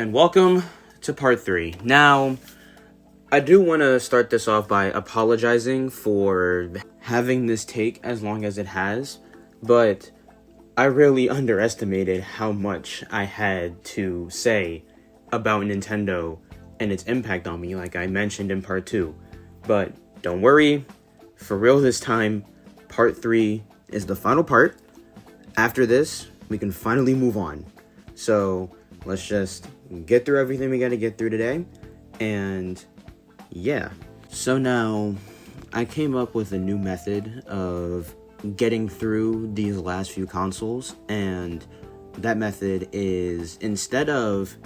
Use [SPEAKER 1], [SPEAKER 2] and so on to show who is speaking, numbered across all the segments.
[SPEAKER 1] and welcome to part 3. Now, I do want to start this off by apologizing for having this take as long as it has, but I really underestimated how much I had to say about Nintendo and its impact on me, like I mentioned in part 2. But don't worry, for real this time, part 3 is the final part. After this, we can finally move on. So let's just get through everything we gotta get through today. And yeah. So now I came up with a new method of getting through these last few consoles. And that method is, instead of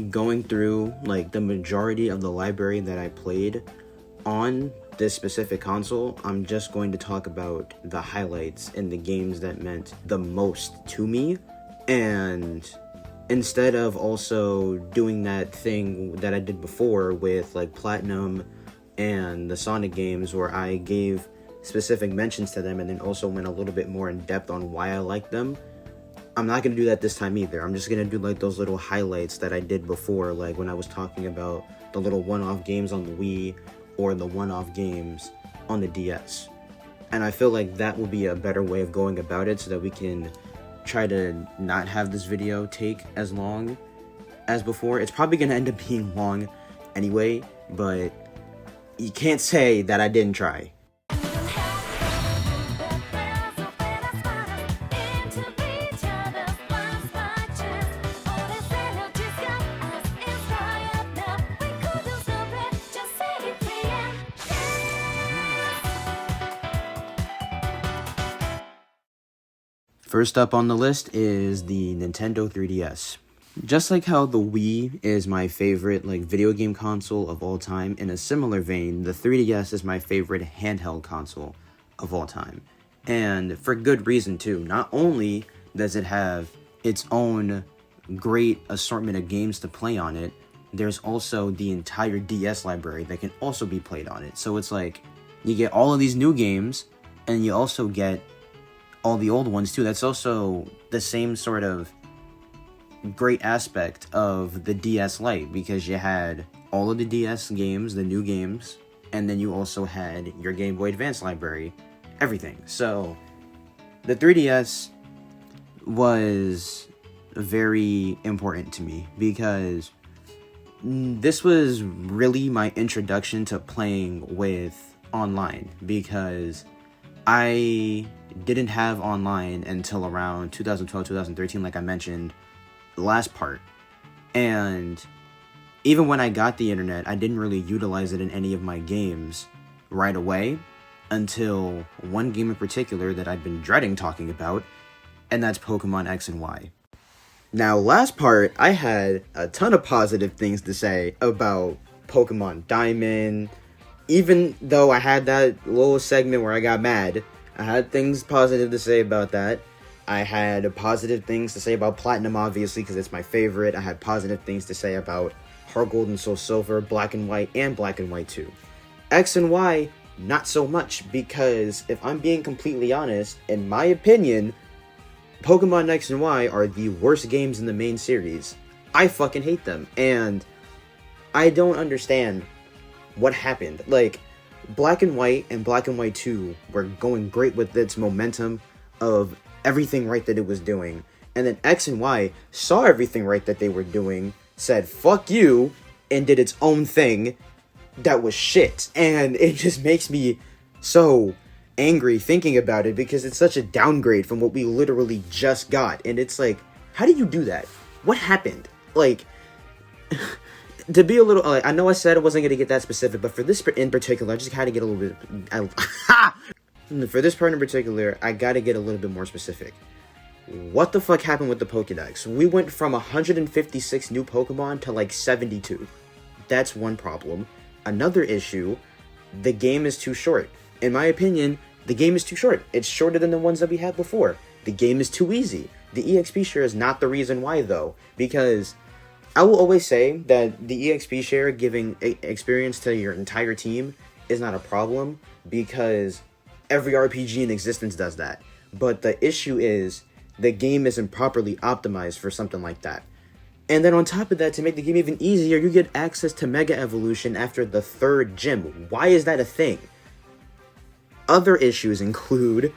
[SPEAKER 1] going through like the majority of the library that I played on this specific console, I'm just going to talk about the highlights and the games that meant the most to me. And instead of also doing that thing that I did before with like Platinum and the Sonic games where I gave specific mentions to them and then also went a little bit more in depth on why I like them, I'm not going to do that this time either. I'm just going to do like those little highlights that I did before, like when I was talking about the little one-off games on the Wii or the one-off games on the DS. And I feel like that will be a better way of going about it so that we can try to not have this video take as long as before. It's probably going to end up being long anyway, but you can't say that I didn't try. First up on the list is the Nintendo 3DS. Just like how the Wii is my favorite video game console of all time, in a similar vein, the 3DS is my favorite handheld console of all time. And for good reason too. Not only does it have its own great assortment of games to play on it, there's also the entire DS library that can also be played on it. So it's like, you get all of these new games, and you also get all the old ones too. That's also the same sort of great aspect of the DS Lite, because you had all of the DS games, the new games, and then you also had your Game Boy Advance library, everything. So the 3DS was very important to me because this was really my introduction to playing with online, because I didn't have online until around 2012, 2013, like I mentioned last part. And even when I got the internet, I didn't really utilize it in any of my games right away until one game in particular that I've been dreading talking about, and that's Pokemon X and Y. Now, last part, I had a ton of positive things to say about Pokemon Diamond. Even though I had that little segment where I got mad, I had things positive to say about that. I had positive things to say about Platinum, obviously, because it's my favorite. I had positive things to say about Heart Gold and Soul Silver, Black and White, and Black and White 2. X and Y, not so much, because if I'm being completely honest, in my opinion, Pokemon X and Y are the worst games in the main series. I fucking hate them, and I don't understand what happened. Like, Black and White and Black and White 2 were going great with its momentum of everything right that it was doing. And then X and Y saw everything right that they were doing, said, fuck you, and did its own thing that was shit. And it just makes me so angry thinking about it, because it's such a downgrade from what we literally just got. And it's like, how did you do that? What happened? Like, to be a little, I know I said I wasn't going to get that specific, but for this in particular, I just had to get a little bit, for this part in particular, I got to get a little bit more specific. What the fuck happened with the Pokédex? We went from 156 new Pokemon to like 72. That's one problem. Another issue, the game is too short. In my opinion, the game is too short. It's shorter than the ones that we had before. The game is too easy. The EXP share is not the reason why, though, because I will always say that the EXP share giving experience to your entire team is not a problem, because every RPG in existence does that. But the issue is the game isn't properly optimized for something like that. And then on top of that, to make the game even easier, you get access to Mega Evolution after the 3rd gym. Why is that a thing? Other issues include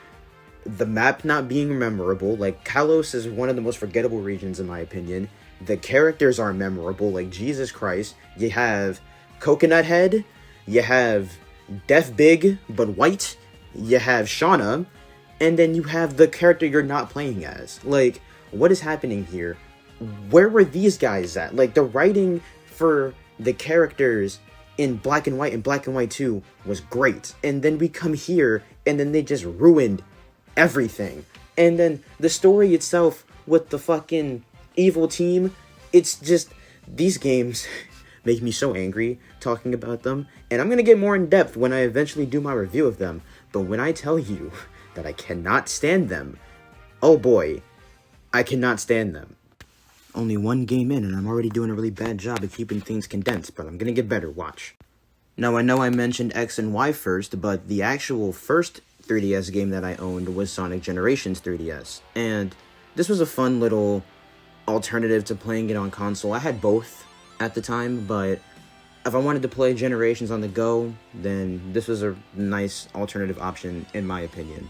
[SPEAKER 1] the map not being memorable. Like, Kalos is one of the most forgettable regions in my opinion. The characters are memorable, like Jesus Christ. You have Coconut Head, you have Death Big but white, you have Shauna, and then you have the character you're not playing as. Like, what is happening here? Where were these guys at? Like, the writing for the characters in Black and White and Black and White 2 was great. And then we come here, and then they just ruined everything. And then the story itself with the fucking evil team, it's just, these games make me so angry talking about them. And I'm gonna get more in depth when I eventually do my review of them. But when I tell you that I cannot stand them, oh boy, I cannot stand them. Only one game in, and I'm already doing a really bad job of keeping things condensed, but I'm gonna get better, watch. Now, I know I mentioned X and Y first, but the actual first 3DS game that I owned was Sonic Generations 3DS. And this was a fun little alternative to playing it on console. I had both at the time, but if I wanted to play Generations on the go, then this was a nice alternative option, in my opinion.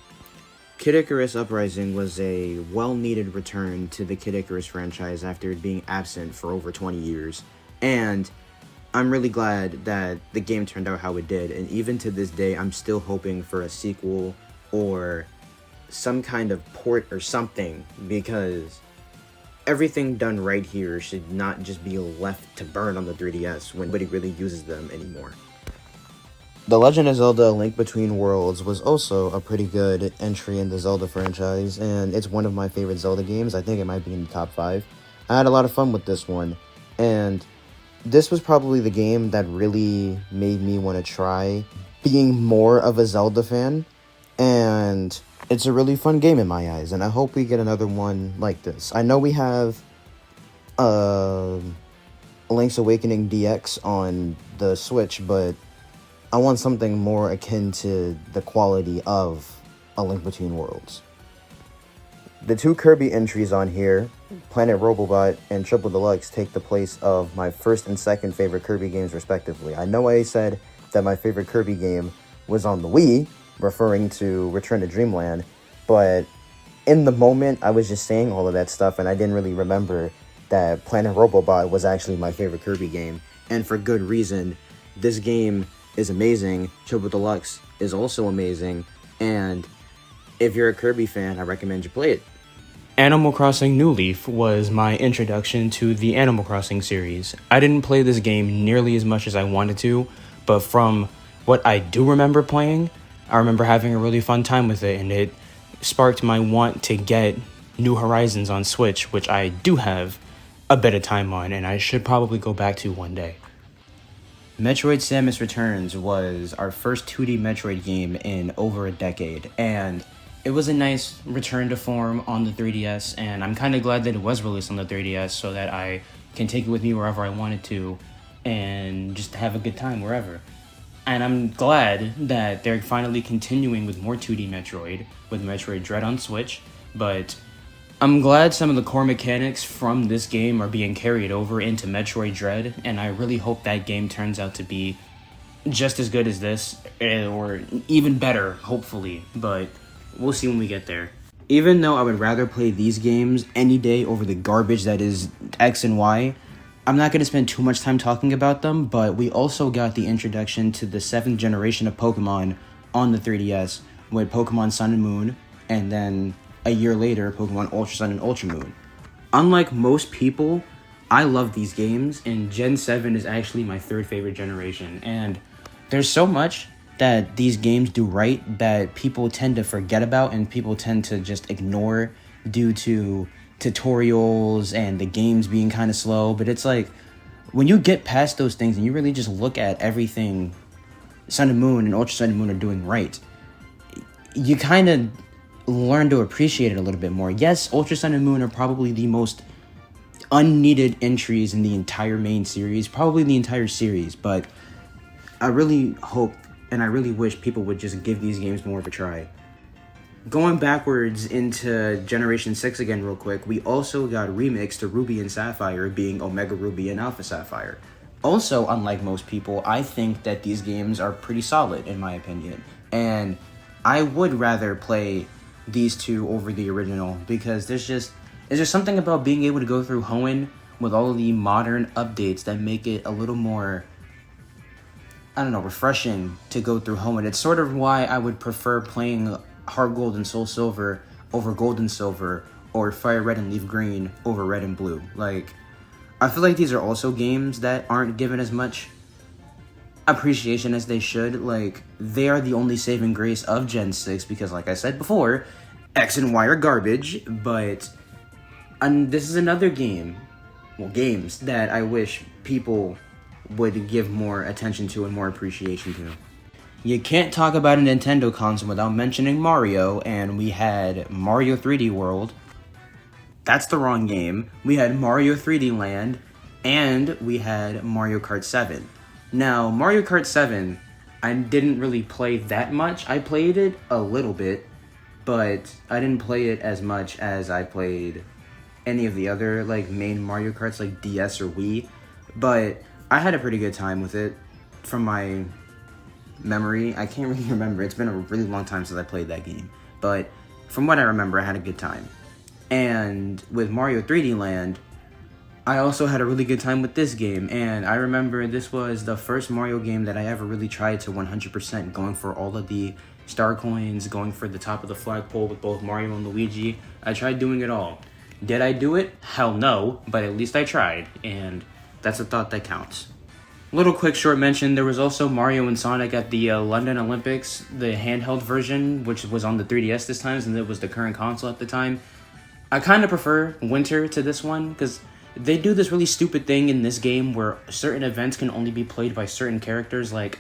[SPEAKER 1] Kid Icarus Uprising was a well-needed return to the Kid Icarus franchise after it being absent for over 20 years, and I'm really glad that the game turned out how it did, and even to this day, I'm still hoping for a sequel or some kind of port or something, because everything done right here should not just be left to burn on the 3DS when nobody really uses them anymore. The Legend of Zelda: A Link Between Worlds was also a pretty good entry in the Zelda franchise, and it's one of my favorite Zelda games. I think it might be in the top 5. I had a lot of fun with this one, and this was probably the game that really made me want to try being more of a Zelda fan, and it's a really fun game in my eyes, and I hope we get another one like this. I know we have Link's Awakening DX on the Switch, but I want something more akin to the quality of A Link Between Worlds. The 2 Kirby entries on here, Planet Robobot and Triple Deluxe, take the place of my first and second favorite Kirby games respectively. I know I said that my favorite Kirby game was on the Wii, referring to Return to Dreamland, but in the moment I was just saying all of that stuff and I didn't really remember that Planet Robobot was actually my favorite Kirby game, and for good reason. This game is amazing, Triple Deluxe is also amazing, and if you're a Kirby fan, I recommend you play it.
[SPEAKER 2] Animal Crossing New Leaf was my introduction to the Animal Crossing series. I didn't play this game nearly as much as I wanted to, but from what I do remember playing, I remember having a really fun time with it, and it sparked my want to get New Horizons on Switch, which I do have a bit of time on, and I should probably go back to one day.
[SPEAKER 1] Metroid Samus Returns was our first 2D Metroid game in over a decade, and it was a nice return to form on the 3DS, and I'm kind of glad that it was released on the 3DS so that I can take it with me wherever I wanted to and just have a good time wherever. And I'm glad that they're finally continuing with more 2D Metroid, with Metroid Dread on Switch, but I'm glad some of the core mechanics from this game are being carried over into Metroid Dread, and I really hope that game turns out to be just as good as this, or even better, hopefully, but we'll see when we get there. Even though I would rather play these games any day over the garbage that is X and Y, I'm not going to spend too much time talking about them, but we also got the introduction to the 7th generation of Pokemon on the 3DS with Pokemon Sun and Moon, and then a year later, Pokemon Ultra Sun and Ultra Moon. Unlike most people, I love these games, and Gen 7 is actually my 3rd favorite generation, and there's so much that these games do right that people tend to forget about and people tend to just ignore due to tutorials and the games being kind of slow. But it's like, when you get past those things and you really just look at everything Sun and Moon and Ultra Sun and Moon are doing right, you kind of learn to appreciate it a little bit more. Yes, Ultra Sun and Moon are probably the most unneeded entries in the entire main series, probably the entire series, but I really hope and I really wish people would just give these games more of a try. going backwards into Generation 6 again real quick, we also got remixed to Ruby and Sapphire being Omega Ruby and Alpha Sapphire. Also, unlike most people, I think that these games are pretty solid, in my opinion. And I would rather play these two over the original, because there's just something about being able to go through Hoenn with all of the modern updates that make it a little more, I don't know, refreshing to go through Hoenn. It's sort of why I would prefer playing Heart Gold and Soul Silver over Gold and Silver, or Fire Red and Leaf Green over Red and Blue. Like, I feel like these are also games that aren't given as much appreciation as they should. Like, they are the only saving grace of Gen 6, because like I said before, X and Y are garbage, but this is another game, well, games that I wish people would give more attention to and more appreciation to. You can't talk about a Nintendo console without mentioning Mario, and we had Mario 3D World. That's the wrong game. We had Mario 3D Land, and we had Mario Kart 7. Now, Mario Kart 7, I didn't really play that much. I played it a little bit, but I didn't play it as much as I played any of the other like main Mario Karts like DS or Wii. But I had a pretty good time with it from my memory. I can't really remember. It's been a really long time since I played that game. But from what I remember, I had a good time. And with Mario 3D Land, I also had a really good time with this game. And I remember this was the first Mario game that I ever really tried to 100%, going for all of the star coins, going for the top of the flagpole with both Mario and Luigi. I tried doing it all. Did I do it? Hell no, but at least I tried, and that's a thought that counts. Little quick short mention, there was also Mario and Sonic at the London Olympics, the handheld version, which was on the 3DS this time, and it was the current console at the time. I kind of prefer Winter to this one, because they do this really stupid thing in this game where certain events can only be played by certain characters, like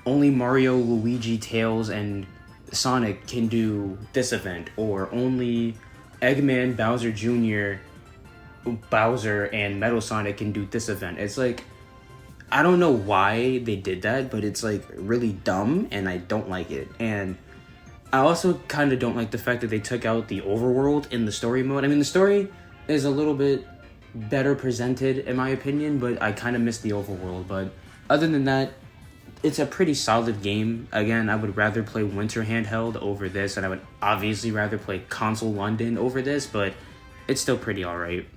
[SPEAKER 1] only Mario, Luigi, Tails, and Sonic can do this event, or only Eggman, Bowser Jr., Bowser, and Metal Sonic can do this event. It's like, I don't know why they did that, but it's like really dumb, and I don't like it. And I also kind of don't like the fact that they took out the overworld in the story mode. I mean, the story is a little bit better presented, in my opinion, but I kind of miss the overworld. But other than that, it's a pretty solid game. Again, I would rather play Winter handheld over this, and I would obviously rather play console London over this, but it's still pretty alright.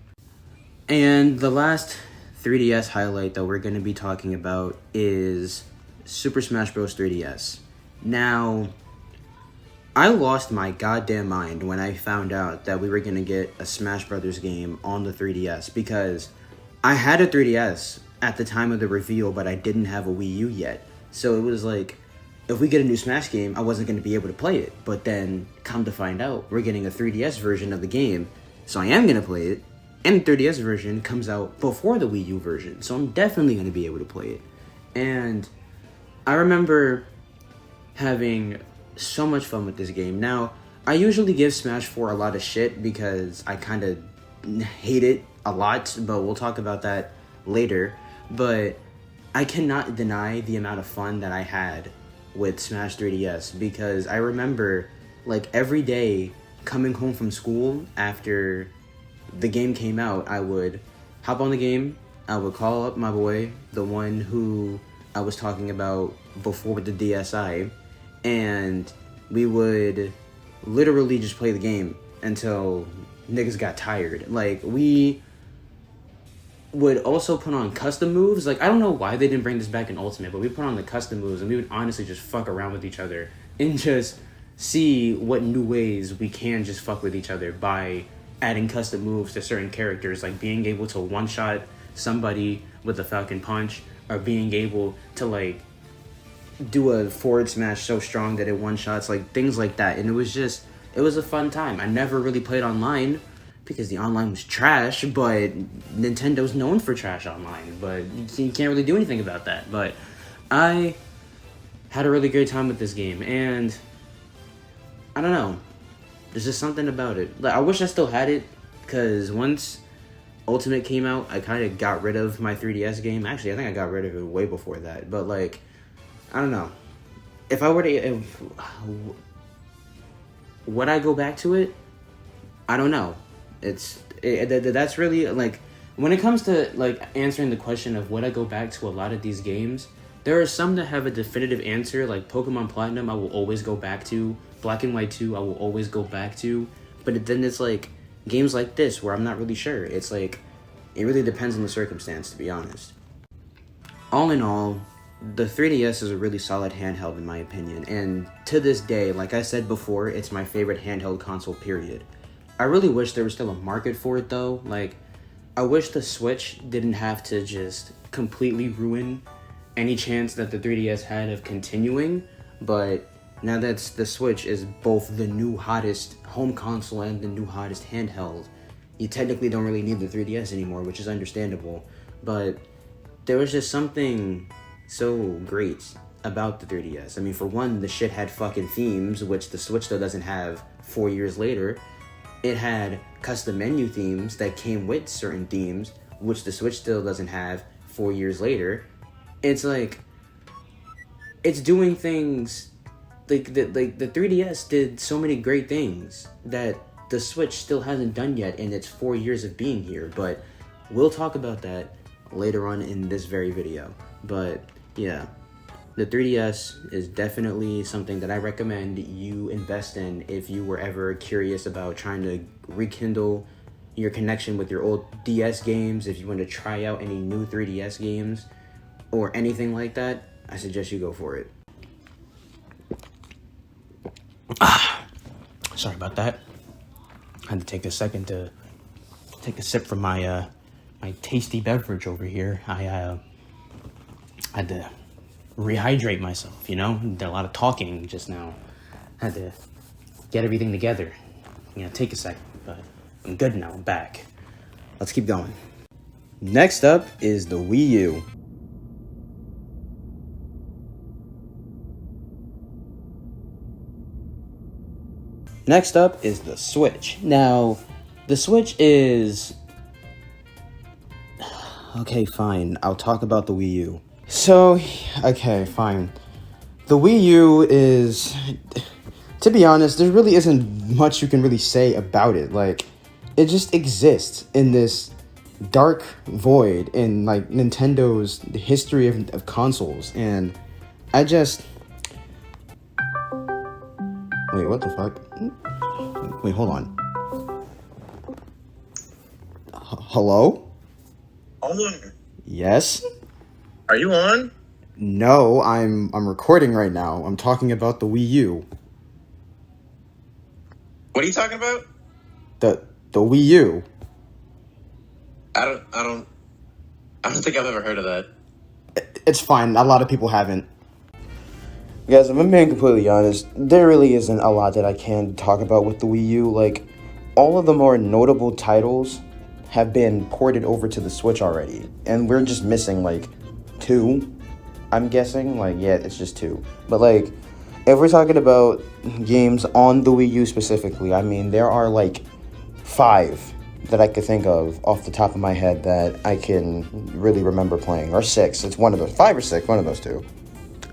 [SPEAKER 1] And the last 3DS highlight that we're going to be talking about is Super Smash Bros. 3DS. Now, I lost my goddamn mind when I found out that we were going to get a Smash Brothers game on the 3DS, because I had a 3DS at the time of the reveal, but I didn't have a Wii U yet. So it was like, if we get a new Smash game, I wasn't going to be able to play it. But then, come to find out, we're getting a 3DS version of the game, so I am going to play it. And the 3DS version comes out before the Wii U version, so I'm definitely going to be able to play it. And I remember having so much fun with this game. Now, I usually give Smash 4 a lot of shit because I kind of hate it a lot, but we'll talk about that later. But I cannot deny the amount of fun that I had with Smash 3DS, because I remember, like, every day coming home from school after the game came out, I would hop on the game, I would call up my boy, the one who I was talking about before with the DSi, and we would literally just play the game until niggas got tired. Like, we would also put on custom moves. Like, I don't know why they didn't bring this back in Ultimate, but we put on the custom moves, and we would honestly just fuck around with each other and just see what new ways we can just fuck with each other by adding custom moves to certain characters, like being able to one-shot somebody with a Falcon Punch, or being able to, like, do a forward smash so strong that it one-shots, like, things like that. And it was a fun time. I never really played online, because the online was trash, but Nintendo's known for trash online, but you can't really do anything about that. But I had a really great time with this game, and I don't know, there's just something about it. Like, I wish I still had it, because once Ultimate came out, I kind of got rid of my 3DS game. Actually, I think I got rid of it way before that, but, like, I don't know. If I were to... would I go back to it? I don't know. That's really, like, when it comes to, like, answering the question of would I go back to a lot of these games, there are some that have a definitive answer, like Pokemon Platinum I will always go back to, Black and White 2 I will always go back to, but then it's like games like this where I'm not really sure. It's like, it really depends on the circumstance, to be honest. All in all, the 3DS is a really solid handheld in my opinion, and to this day, like I said before, it's my favorite handheld console, period. I really wish there was still a market for it though. Like, I wish the Switch didn't have to just completely ruin any chance that the 3DS had of continuing, but now that the Switch is both the new hottest home console and the new hottest handheld, you technically don't really need the 3DS anymore, which is understandable, but there was just something so great about the 3DS. I mean, for one, the shit had fucking themes, which the Switch still doesn't have 4 years later. It had custom menu themes that came with certain themes, which the Switch still doesn't have 4 years later. It's like, it's doing things, like the 3DS did so many great things that the Switch still hasn't done yet in its 4 years of being here, but we'll talk about that later on in this very video. But yeah, the 3DS is definitely something that I recommend you invest in if you were ever curious about trying to rekindle your connection with your old DS games. If you want to try out any new 3DS games or anything like that, I suggest you go for it.
[SPEAKER 2] Sorry about that. I had to take a second to take a sip from my my tasty beverage over here. I had to rehydrate myself, you know? Did a lot of talking just now. Had to get everything together. You know, take a second, but I'm good now. I'm back.
[SPEAKER 1] Let's keep going. Next up is the Wii U. Next up is the Switch. Now, the Switch is... Okay, fine. I'll talk about the Wii U. So, okay, fine. The Wii U is... To be honest, there really isn't much you can really say about it. Like, it just exists in this dark void in, like, Nintendo's history of consoles. And I just... Wait, what the fuck? Wait, hold on. Hello?
[SPEAKER 3] On.
[SPEAKER 1] Yes?
[SPEAKER 3] Are you on?
[SPEAKER 1] No, I'm recording right now. I'm talking about the Wii U.
[SPEAKER 3] What are you talking about?
[SPEAKER 1] The Wii U.
[SPEAKER 3] I don't think I've ever heard of that.
[SPEAKER 1] It's fine. A lot of people haven't. Guys, if I'm being completely honest, there really isn't a lot that I can talk about with the Wii U. Like, all of the more notable titles have been ported over to the Switch already. And we're just missing, like, 2, I'm guessing. Like, yeah, it's just 2. But, like, if we're talking about games on the Wii U specifically, I mean, there are, like, 5 that I could think of off the top of my head that I can really remember playing. Or 6. It's one of those. 5 or 6, one of those 2.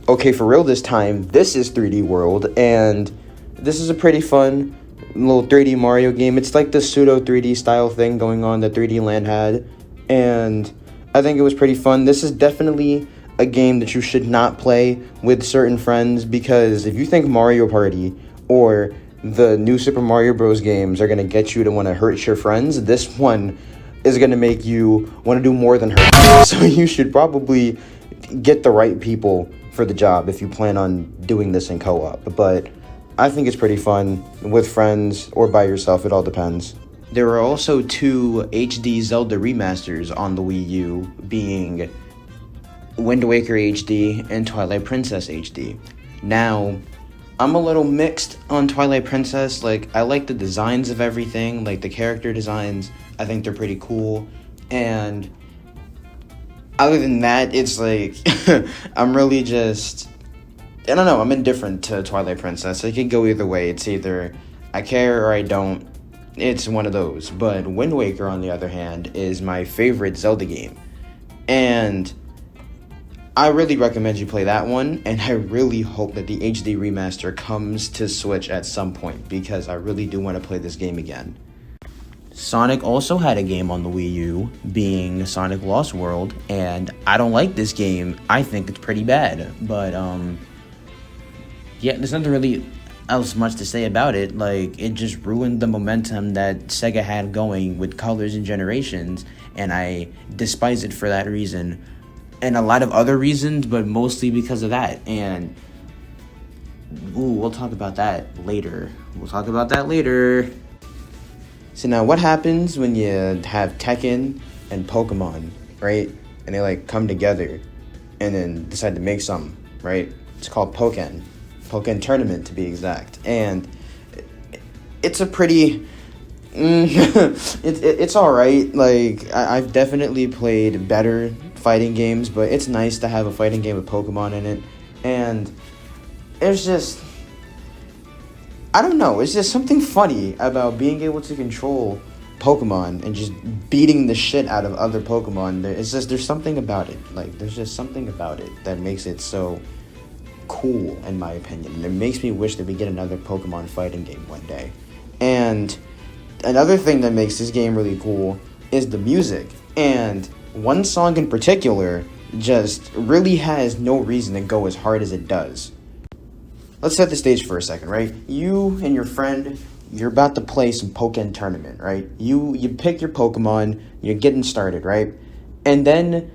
[SPEAKER 1] Okay, for real this time, this is 3D World, and this is a pretty fun little 3D Mario game. It's like the pseudo 3D style thing going on that 3D Land had, and I think it was pretty fun. This is definitely a game that you should not play with certain friends, because if you think Mario Party or the new Super Mario Bros. Games are going to get you to want to hurt your friends, this one is going to make you want to do more than hurt. So you should probably get the right people for the job if you plan on doing this in co-op. But I think it's pretty fun with friends or by yourself. It all depends. There are also 2 HD Zelda remasters on the Wii U, being Wind Waker HD and Twilight Princess HD. Now, I'm a little mixed on Twilight Princess. Like, I like the designs of everything, like the character designs. I think they're pretty cool. And other than that, it's like, I'm really just, I don't know, I'm indifferent to Twilight Princess. It could go either way. It's either I care or I don't. It's one of those. But Wind Waker, on the other hand, is my favorite Zelda game. And I really recommend you play that one, and I really hope that the HD remaster comes to Switch at some point, because I really do want to play this game again. Sonic also had a game on the Wii U, being Sonic Lost World, and I don't like this game. I think it's pretty bad, but yeah, there's nothing really else much to say about it. Like, it just ruined the momentum that Sega had going with Colors and Generations, and I despise it for that reason. And a lot of other reasons, but mostly because of that. And we'll talk about that later. So now, what happens when you have Tekken and Pokemon, right? And they like come together and then decide to make something, right? It's called Pokken Tournament, to be exact. And it's a pretty it's all right. Like, I've definitely played better fighting games, but it's nice to have a fighting game with Pokemon in it. And it's just, I don't know, it's just something funny about being able to control Pokemon and just beating the shit out of other Pokemon. There's something about it. Like, there's just something about it that makes it so cool, in my opinion. And it makes me wish that we get another Pokemon fighting game one day. And another thing that makes this game really cool is the music. And one song in particular just really has no reason to go as hard as it does. Let's set the stage for a second, right? You and your friend, you're about to play some Pokken Tournament, right? You pick your Pokemon, you're getting started, right? And then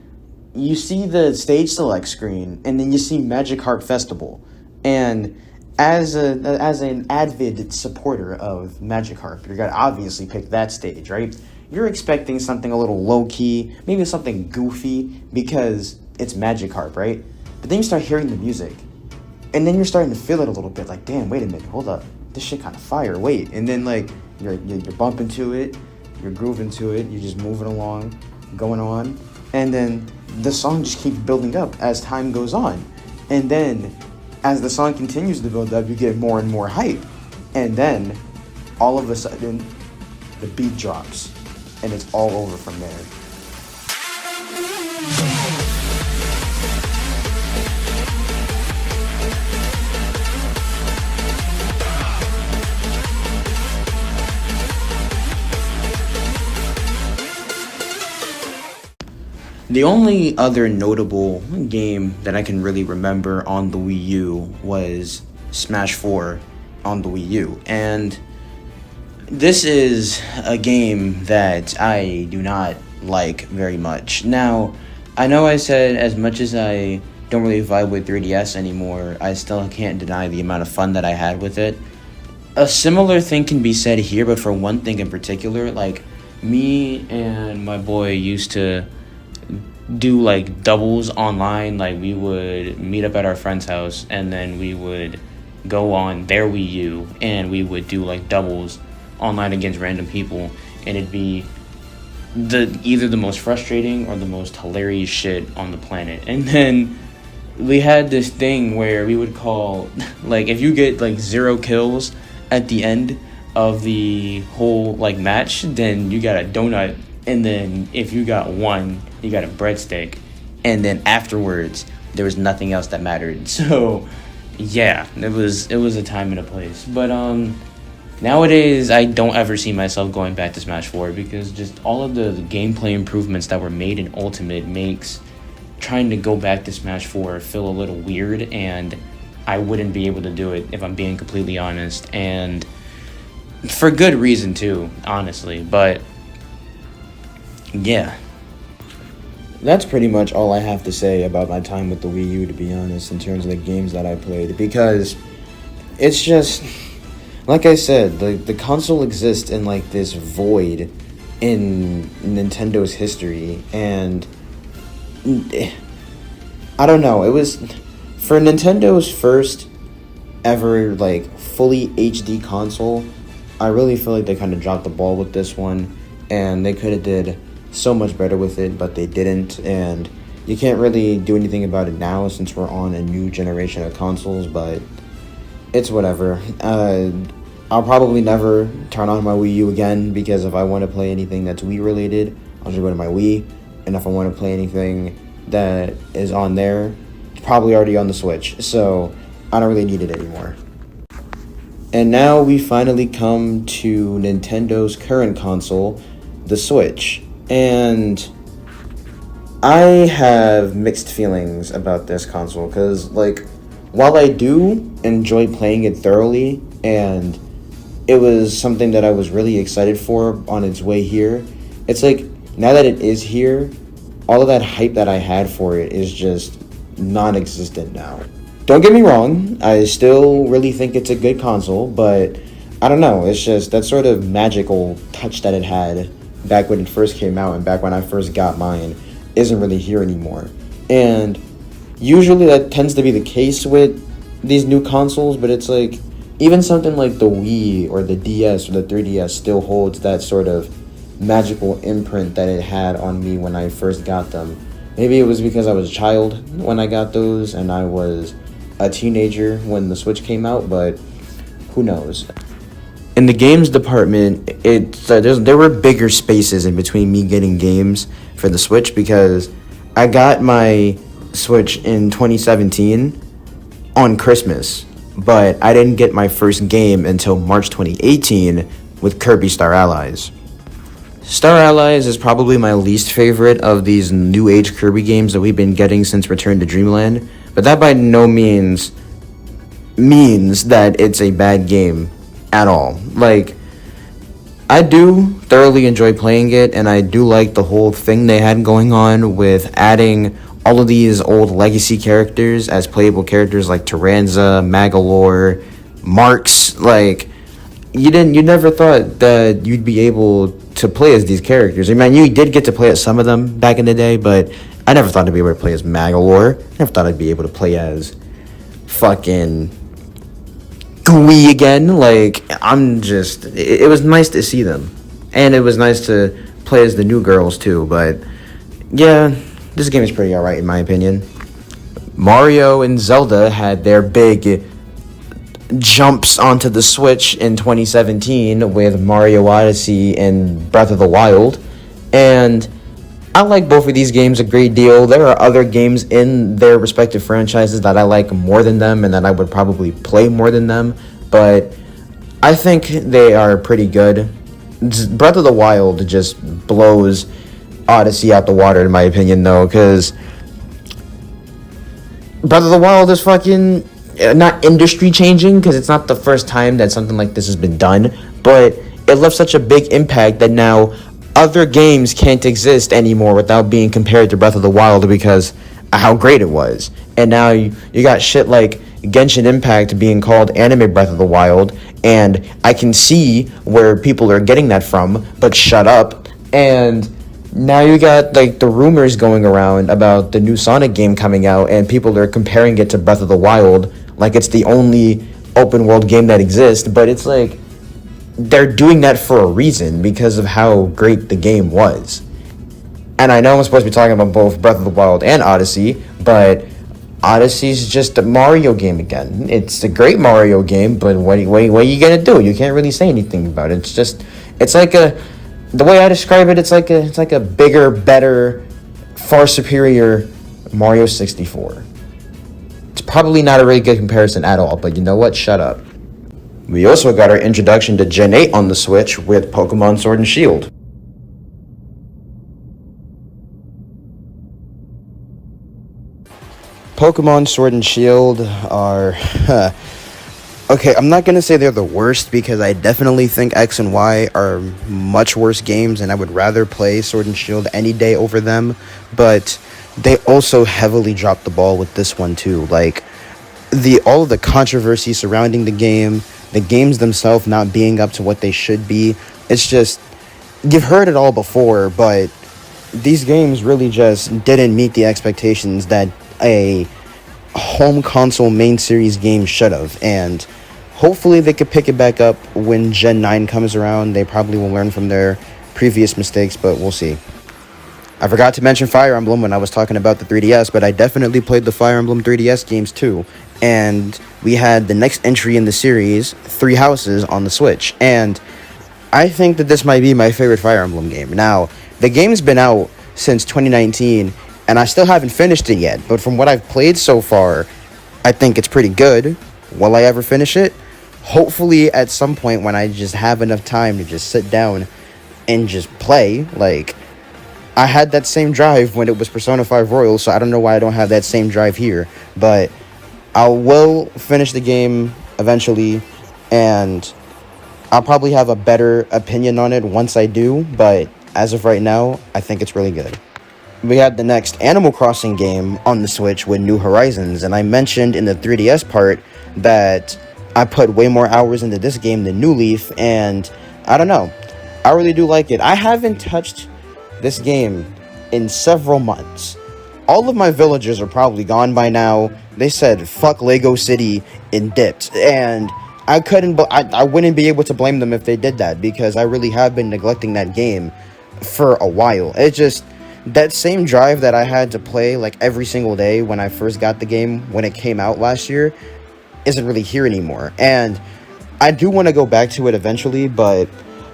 [SPEAKER 1] you see the stage select screen, and then you see Magikarp Festival. And as an avid supporter of Magikarp, you're gonna obviously pick that stage, right? You're expecting something a little low-key, maybe something goofy, because it's Magikarp, right? But then you start hearing the music, and then you're starting to feel it a little bit, like, damn, wait a minute, hold up, this shit kind of fire, wait. And then, like, you're bumping to it, you're grooving to it, you're just moving along, going on, and then the song just keeps building up as time goes on. And then, as the song continues to build up, you get more and more hype. And then, all of a sudden, the beat drops. And it's all over from there. The only other notable game that I can really remember on the Wii U was Smash 4 on the Wii U. And this is a game that I do not like very much. Now, I know I said as much as I don't really vibe with 3DS anymore, I still can't deny the amount of fun that I had with it. A similar thing can be said here, but for one thing in particular, like, me and my boy used to do like doubles online. Like, we would meet up at our friend's house, and then we would go on their Wii U, and we would do like doubles online against random people, and it'd be either the most frustrating or the most hilarious shit on the planet. And then we had this thing where we would call, like, if you get like 0 kills at the end of the whole like match, then you got a donut, and then if you got 1, you got a breadstick, and then afterwards there was nothing else that mattered. So yeah, it was a time and a place. But nowadays, I don't ever see myself going back to Smash 4, because just all of the gameplay improvements that were made in Ultimate makes trying to go back to Smash 4 feel a little weird, and I wouldn't be able to do it if I'm being completely honest, and for good reason too, honestly. But yeah, that's pretty much all I have to say about my time with the Wii U, to be honest, in terms of the games that I played, because it's just, like I said, the console exists in like this void in Nintendo's history, and I don't know, it was, for Nintendo's first ever like fully HD console, I really feel like they kind of dropped the ball with this one, and they could have did so much better with it, but they didn't. And you can't really do anything about it now since we're on a new generation of consoles, but it's whatever. I'll probably never turn on my Wii U again, because if I want to play anything that's Wii related, I'll just go to my Wii, and if I want to play anything that is on there is probably already on the Switch, so I don't really need it anymore. And now we finally come to Nintendo's current console, the Switch. And I have mixed feelings about this console because, like, while I do enjoy playing it thoroughly, and it was something that I was really excited for on its way here, it's like, now that it is here, all of that hype that I had for it is just non-existent now. Don't get me wrong, I still really think it's a good console, but I don't know, it's just that sort of magical touch that it had back when it first came out and back when I first got mine isn't really here anymore. And usually that tends to be the case with these new consoles, but it's like, even something like the Wii or the DS or the 3DS still holds that sort of magical imprint that it had on me when I first got them. Maybe it was because I was a child when I got those and I was a teenager when the Switch came out, but who knows. In the games department, there were bigger spaces in between me getting games for the Switch because I got my Switch in 2017 on Christmas, but I didn't get my first game until March 2018 with Kirby Star Allies. Star Allies is probably my least favorite of these new age Kirby games that we've been getting since Return to Dreamland, but that by no means that it's a bad game at all. Like, I do thoroughly enjoy playing it, and I do like the whole thing they had going on with adding all of these old legacy characters as playable characters like Tyranza, Magalore, Marks. Like, you never thought that you'd be able to play as these characters. I mean, you did get to play as some of them back in the day, but I never thought I'd be able to play as Magalore. I never thought I'd be able to play as fucking Gooey again. Like, it was nice to see them. And it was nice to play as the new girls too, but yeah, this game is pretty alright in my opinion. Mario and Zelda had their big jumps onto the Switch in 2017 with Mario Odyssey and Breath of the Wild, and I like both of these games a great deal. There are other games in their respective franchises that I like more than them and that I would probably play more than them, but I think they are pretty good. Breath of the Wild just blows Odyssey out the water in my opinion though, because Breath of the Wild is fucking not industry changing because it's not the first time that something like this has been done, but it left such a big impact that now other games can't exist anymore without being compared to Breath of the Wild because of how great it was. And now you got shit like Genshin Impact being called Anime Breath of the Wild, and I can see where people are getting that from, but shut up. And now you got like the rumors going around about the new Sonic game coming out, and people are comparing it to Breath of the Wild like it's the only open world game that exists, but it's like they're doing that for a reason because of how great the game was. And I know I'm supposed to be talking about both Breath of the Wild and Odyssey, but Odyssey's just a Mario game again. It's a great Mario game, but what are you gonna do? You can't really say anything about it. It's like the way I describe it, it's like a bigger, better, far superior Mario 64. It's probably not a really good comparison at all, but you know what? Shut up. We also got our introduction to Gen 8 on the Switch with Pokemon Sword and Shield. Pokemon Sword and Shield are... Okay, I'm not going to say they're the worst because I definitely think X and Y are much worse games and I would rather play Sword and Shield any day over them, but they also heavily dropped the ball with this one too. Like, all of the controversy surrounding the games themselves not being up to what they should be, it's just, you've heard it all before, but these games really just didn't meet the expectations that a home console main series game should have, and hopefully they could pick it back up when Gen 9 comes around. They probably will learn from their previous mistakes, but we'll see. I forgot to mention Fire Emblem when I was talking about the 3DS, but I definitely played the Fire Emblem 3DS games too. And we had the next entry in the series, Three Houses, on the Switch. And I think that this might be my favorite Fire Emblem game. Now, the game's been out since 2019, and I still haven't finished it yet. But from what I've played so far, I think it's pretty good. Will I ever finish it? Hopefully at some point when I just have enough time to just sit down and just play. Like, I had that same drive when it was Persona 5 Royal, so I don't know why I don't have that same drive here. But I will finish the game eventually, and I'll probably have a better opinion on it once I do. But as of right now, I think it's really good. We had the next Animal Crossing game on the Switch with New Horizons, and I mentioned in the 3DS part that I put way more hours into this game than New Leaf, and I don't know. I really do like it. I haven't touched this game in several months. All of my villagers are probably gone by now. They said fuck Lego City and dipped, and I wouldn't be able to blame them if they did that, because I really have been neglecting that game for a while. It just, that same drive that I had to play like every single day when I first got the game when it came out last year isn't really here anymore. And I do want to go back to it eventually, but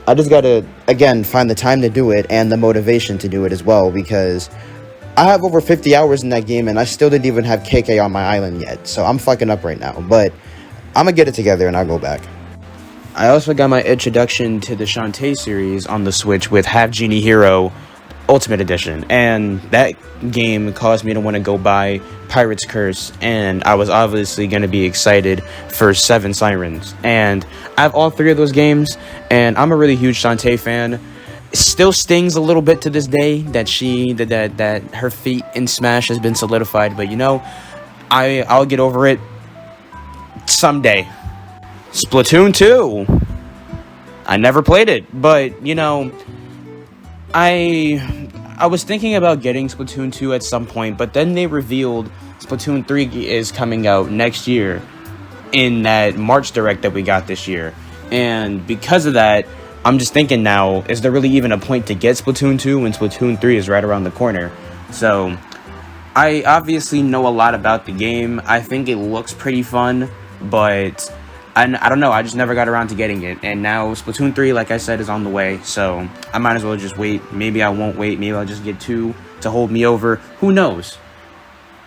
[SPEAKER 1] I just gotta, again, find the time to do it and the motivation to do it as well, because I have over 50 hours in that game and I still didn't even have KK on my island yet, so I'm fucking up right now. But I'm gonna get it together and I'll go back.
[SPEAKER 2] I also got my introduction to the Shantae series on the Switch with Half Genie Hero Ultimate Edition, and that game caused me to want to go buy Pirate's Curse, and I was obviously going to be excited for Seven Sirens, and I have all three of those games, and I'm a really huge Shantae fan. It still stings a little bit to this day that that her feat in Smash has been solidified, but you know, I'll get over it someday. Splatoon 2, I never played it, but you know, I was thinking about getting Splatoon 2 at some point, but then they revealed Splatoon 3 is coming out next year in that March Direct that we got this year. And because of that, I'm just thinking now, is there really even a point to get Splatoon 2 when Splatoon 3 is right around the corner? So, I obviously know a lot about the game. I think it looks pretty fun, but I don't know, I just never got around to getting it, and now Splatoon 3, like I said, is on the way, so I might as well just wait. Maybe I won't wait, maybe I'll just get 2 to hold me over, who knows?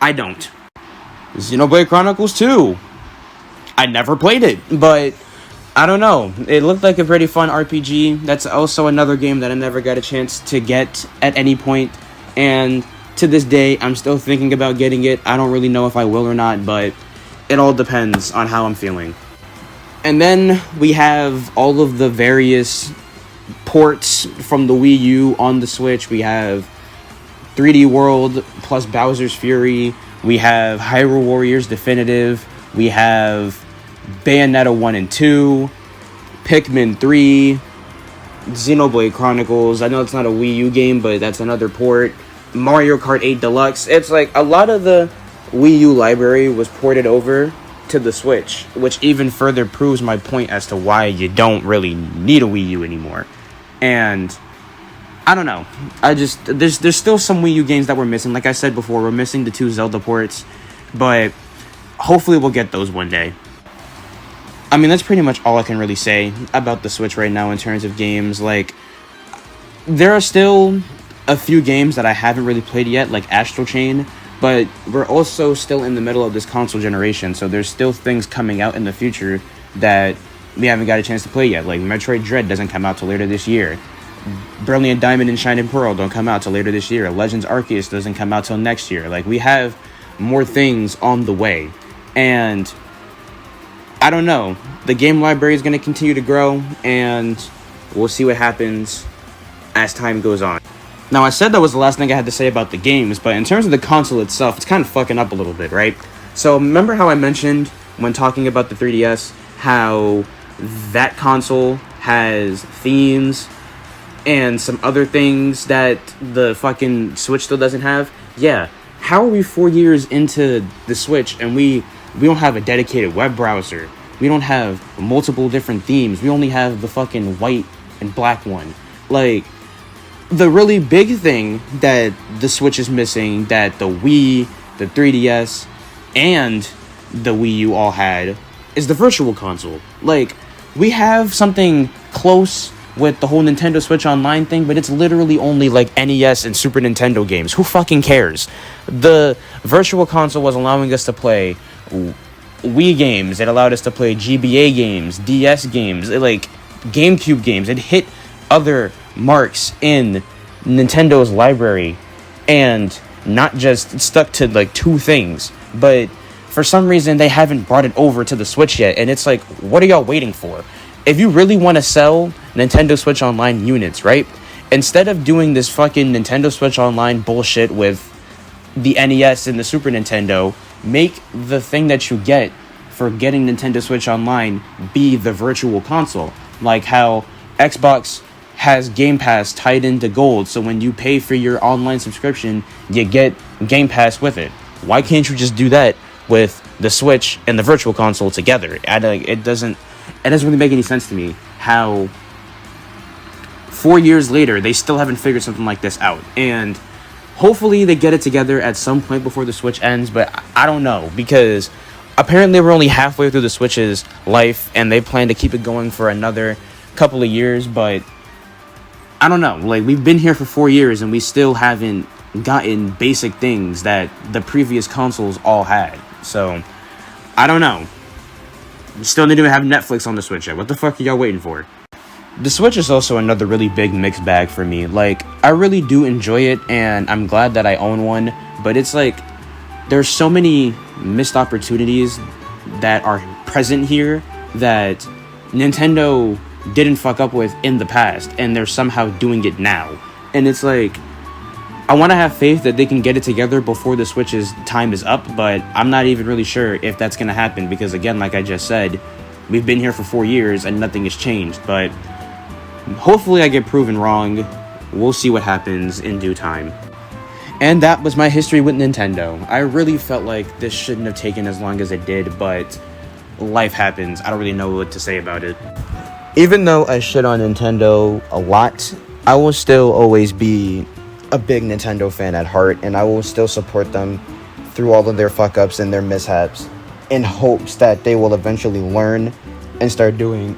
[SPEAKER 2] I don't. Xenoblade Chronicles 2, I never played it, but I don't know, it looked like a pretty fun RPG. That's also another game that I never got a chance to get at any point, and to this day, I'm still thinking about getting it. I don't really know if I will or not, but it all depends on how I'm feeling. And then we have all of the various ports from the Wii U on the Switch. We have 3D World plus Bowser's Fury. We have Hyrule Warriors Definitive. We have Bayonetta 1 and 2. Pikmin 3. Xenoblade Chronicles. I know it's not a Wii U game, but that's another port. Mario Kart 8 Deluxe. It's like a lot of the Wii U library was ported over to the Switch, which even further proves my point as to why you don't really need a Wii U anymore. And I don't know, there's still some Wii U games that we're missing. Like I said before, we're missing the 2 Zelda ports, but hopefully we'll get those one day. I mean, that's pretty much all I can really say about the Switch right now in terms of games. Like, there are still a few games that I haven't really played yet, like Astral Chain, but we're also still in the middle of this console generation, so there's still things coming out in the future that we haven't got a chance to play yet. Like Metroid Dread doesn't come out till later this year. Brilliant Diamond and Shining Pearl don't come out till later this year. Legends Arceus doesn't come out till next year. Like, we have more things on the way. And I don't know. The game library is going to continue to grow, and we'll see what happens as time goes on. Now, I said that was the last thing I had to say about the games, but in terms of the console itself, it's kind of fucking up a little bit, right? So, remember how I mentioned when talking about the 3DS, how that console has themes and some other things that the fucking Switch still doesn't have? Yeah. How are we 4 years into the Switch and we don't have a dedicated web browser? We don't have multiple different themes. We only have the fucking white and black one. Like, the really big thing that the Switch is missing, that the Wii, the 3DS, and the Wii U all had, is the Virtual Console. Like, we have something close with the whole Nintendo Switch Online thing, but it's literally only like NES and Super Nintendo games. Who fucking cares? The Virtual Console was allowing us to play Wii games. It allowed us to play GBA games, DS games, like GameCube games. It hit other marks in Nintendo's library, and not just stuck to like 2 things, but for some reason they haven't brought it over to the Switch yet. And it's like, what are y'all waiting for? If you really want to sell Nintendo Switch Online units, right, instead of doing this fucking Nintendo Switch Online bullshit with the NES and the Super Nintendo, make the thing that you get for getting Nintendo Switch Online be the Virtual Console, like how Xbox has Game Pass tied into Gold, so when you pay for your online subscription, you get Game Pass with it. Why can't you just do that with the Switch and the Virtual Console together? It doesn't really make any sense to me how 4 years later they still haven't figured something like this out. And hopefully they get it together at some point before the Switch ends, but I don't know, because apparently we're only halfway through the Switch's life and they plan to keep it going for another couple of years. But I don't know, like, we've been here for 4 years and we still haven't gotten basic things that the previous consoles all had. So I don't know. Still need to have Netflix on the Switch yet. What the fuck are y'all waiting for? The Switch is also another really big mixed bag for me. Like, I really do enjoy it and I'm glad that I own one, but it's like there's so many missed opportunities that are present here that Nintendo didn't fuck up with in the past, and they're somehow doing it now. And it's like, I want to have faith that they can get it together before the Switch's time is up, but I'm not even really sure if that's going to happen, because again, like I just said, we've been here for 4 years and nothing has changed. But hopefully I get proven wrong. We'll see what happens in due time. And that was my history with Nintendo. I really felt like this shouldn't have taken as long as it did, but life happens. I don't really know what to say about it. Even though I shit on Nintendo a lot, I will still always be a big Nintendo fan at heart, and I will still support them through all of their fuck-ups and their mishaps in hopes that they will eventually learn and start doing...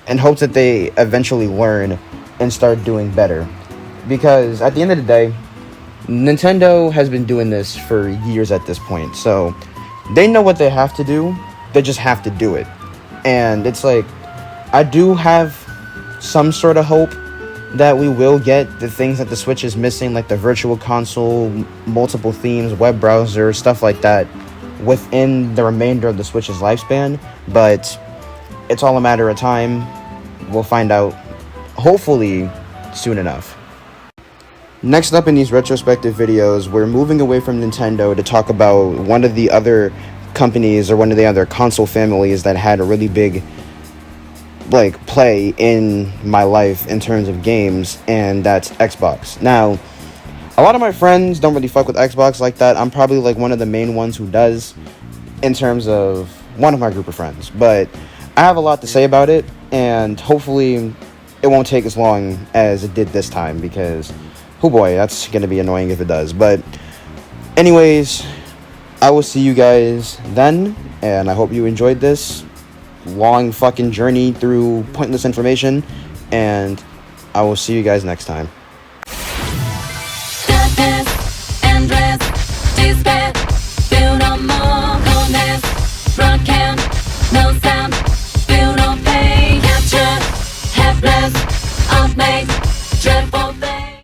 [SPEAKER 2] in hopes that they eventually learn and start doing better. Because at the end of the day, Nintendo has been doing this for years at this point, so they know what they have to do. They just have to do it. And it's like, I do have some sort of hope that we will get the things that the Switch is missing, like the Virtual Console, multiple themes, web browser, stuff like that, within the remainder of the Switch's lifespan. But it's all a matter of time. We'll find out, hopefully, soon enough. Next up in these retrospective videos, we're moving away from Nintendo to talk about one of the other companies or one of the other console families that had a really big play in my life in terms of games, and that's Xbox. Now, a lot of my friends don't really fuck with Xbox like that. I'm probably like one of the main ones who does, in terms of one of my group of friends, but I have a lot to say about it, and hopefully it won't take as long as it did this time, because oh boy, that's gonna be annoying if it does. But anyways, I will see you guys then, and I hope you enjoyed this long fucking journey through pointless information, and I will see you guys next time.